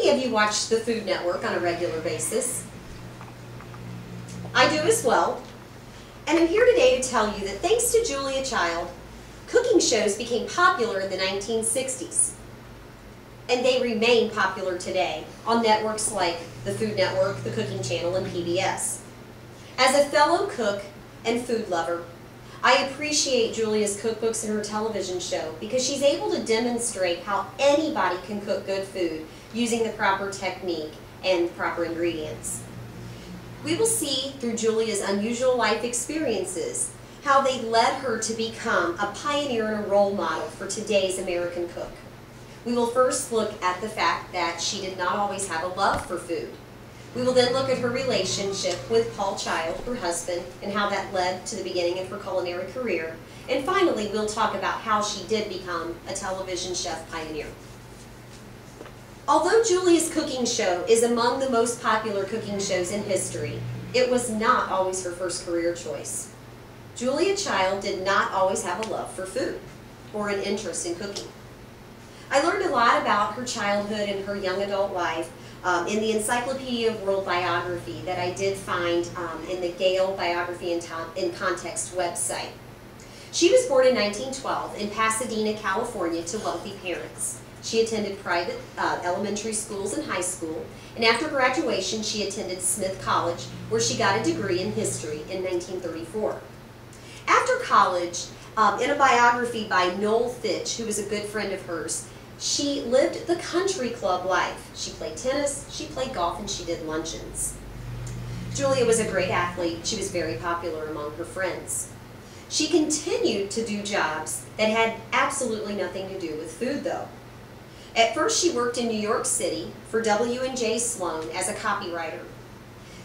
Many of you watch the Food Network on a regular basis. I do as well. And I'm here today to tell you that thanks to Julia Child, cooking shows became popular in the 1960s. And they remain popular today on networks like the Food Network, the Cooking Channel, and PBS. As a fellow cook and food lover, I appreciate Julia's cookbooks and her television show because she's able to demonstrate how anybody can cook good food using the proper technique and proper ingredients. We will see through Julia's unusual life experiences how they led her to become a pioneer and a role model for today's American cook. We will first look at the fact that she did not always have a love for food. We will then look at her relationship with Paul Child, her husband, and how that led to the beginning of her culinary career. And finally, we'll talk about how she did become a television chef pioneer. Although Julia's cooking show is among the most popular cooking shows in history, it was not always her first career choice. Julia Child did not always have a love for food or an interest in cooking. I learned a lot about her childhood and her young adult life in the Encyclopedia of World Biography that I did find in the Gale Biography in Context website. She was born in 1912 in Pasadena, California to wealthy parents. She attended private elementary schools and high school, and after graduation she attended Smith College, where she got a degree in history in 1934. After college, in a biography by Noel Fitch, who was a good friend of hers, she lived the country club life. She played tennis, she played golf, and she did luncheons. Julia was a great athlete. She was very popular among her friends. She continued to do jobs that had absolutely nothing to do with food, though. At first, she worked in New York City for W&J Sloan as a copywriter.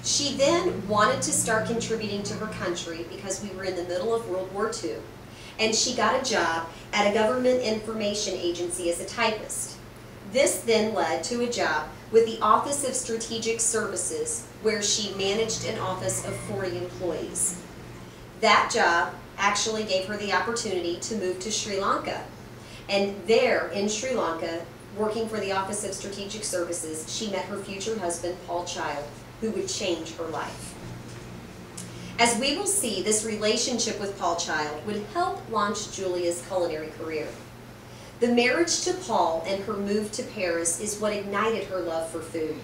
She then wanted to start contributing to her country because we were in the middle of World War II. And she got a job at a government information agency as a typist. This then led to a job with the Office of Strategic Services, where she managed an office of 40 employees. That job actually gave her the opportunity to move to Sri Lanka. And there, in Sri Lanka, working for the Office of Strategic Services, she met her future husband, Paul Child, who would change her life. As we will see, this relationship with Paul Child would help launch Julia's culinary career. The marriage to Paul and her move to Paris is what ignited her love for food.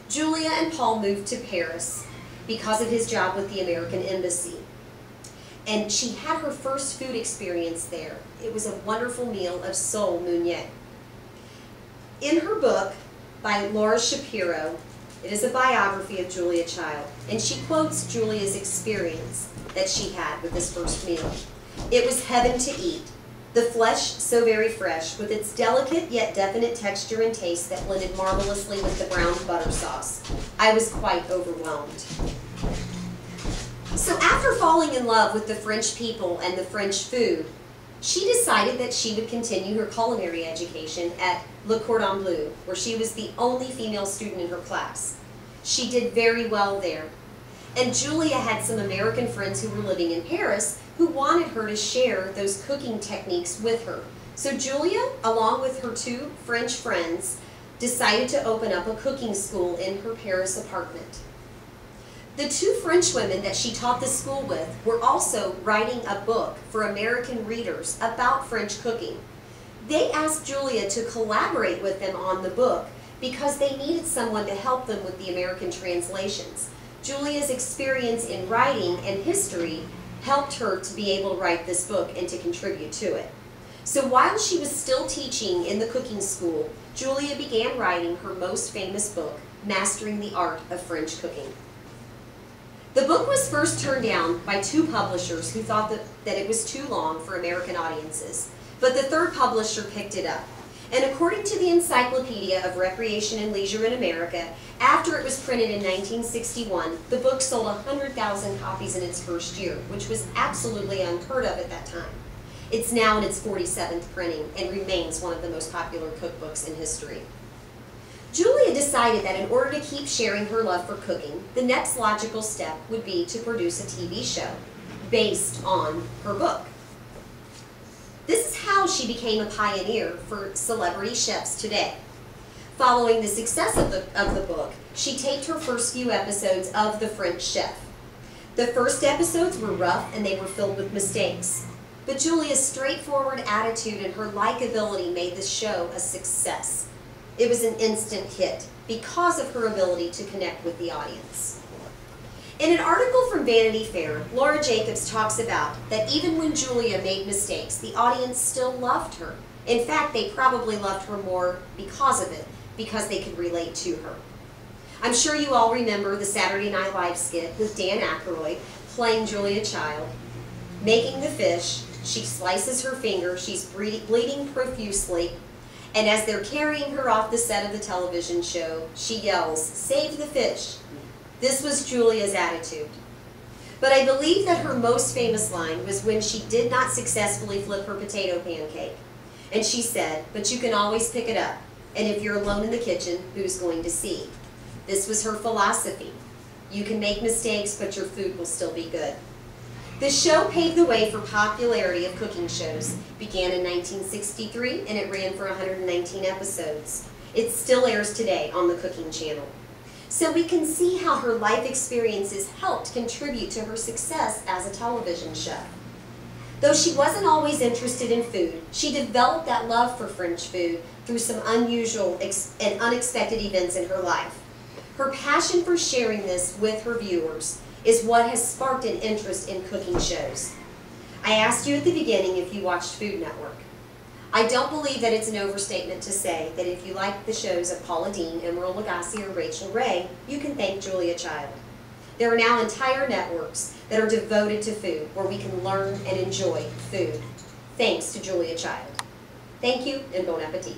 Julia and Paul moved to Paris because of his job with the American Embassy. And she had her first food experience there. It was a wonderful meal of sole meunier. In her book by Laura Shapiro, it is a biography of Julia Child, and she quotes Julia's experience that she had with this first meal. "It was heaven to eat. The flesh so very fresh, with its delicate yet definite texture and taste that blended marvelously with the browned butter sauce. I was quite overwhelmed." So after falling in love with the French people and the French food, she decided that she would continue her culinary education at Le Cordon Bleu, where she was the only female student in her class. She did very well there. And Julia had some American friends who were living in Paris who wanted her to share those cooking techniques with her. So Julia, along with her two French friends, decided to open up a cooking school in her Paris apartment. The two French women that she taught the school with were also writing a book for American readers about French cooking. They asked Julia to collaborate with them on the book because they needed someone to help them with the American translations. Julia's experience in writing and history helped her to be able to write this book and to contribute to it. So while she was still teaching in the cooking school, Julia began writing her most famous book, Mastering the Art of French Cooking. The book was first turned down by two publishers who thought that it was too long for American audiences, but the third publisher picked it up. And according to the Encyclopedia of Recreation and Leisure in America, after it was printed in 1961, the book sold 100,000 copies in its first year, which was absolutely unheard of at that time. It's now in its 47th printing and remains one of the most popular cookbooks in history. Julia decided that in order to keep sharing her love for cooking, the next logical step would be to produce a TV show based on her book. This is how she became a pioneer for celebrity chefs today. Following the success of the book, she taped her first few episodes of The French Chef. The first episodes were rough and they were filled with mistakes. But Julia's straightforward attitude and her likability made the show a success. It was an instant hit because of her ability to connect with the audience. In an article from Vanity Fair, Laura Jacobs talks about that even when Julia made mistakes, the audience still loved her. In fact, they probably loved her more because of it, because they could relate to her. I'm sure you all remember the Saturday Night Live skit with Dan Aykroyd playing Julia Child. Making the fish, she slices her finger, she's bleeding profusely, and as they're carrying her off the set of the television show, she yells, "Save the fish." This was Julia's attitude. But I believe that her most famous line was when she did not successfully flip her potato pancake. And she said, "But you can always pick it up. And if you're alone in the kitchen, who's going to see?" This was her philosophy. You can make mistakes, but your food will still be good. The show paved the way for popularity of cooking shows. It began in 1963 and it ran for 119 episodes. It still airs today on the Cooking Channel. So we can see how her life experiences helped contribute to her success as a television chef. Though she wasn't always interested in food, she developed that love for French food through some unusual and unexpected events in her life. Her passion for sharing this with her viewers is what has sparked an interest in cooking shows. I asked you at the beginning if you watched Food Network. I don't believe that it's an overstatement to say that if you like the shows of Paula Deen, Emeril Lagasse, or Rachel Ray, you can thank Julia Child. There are now entire networks that are devoted to food, where we can learn and enjoy food, thanks to Julia Child. Thank you, and bon appetit.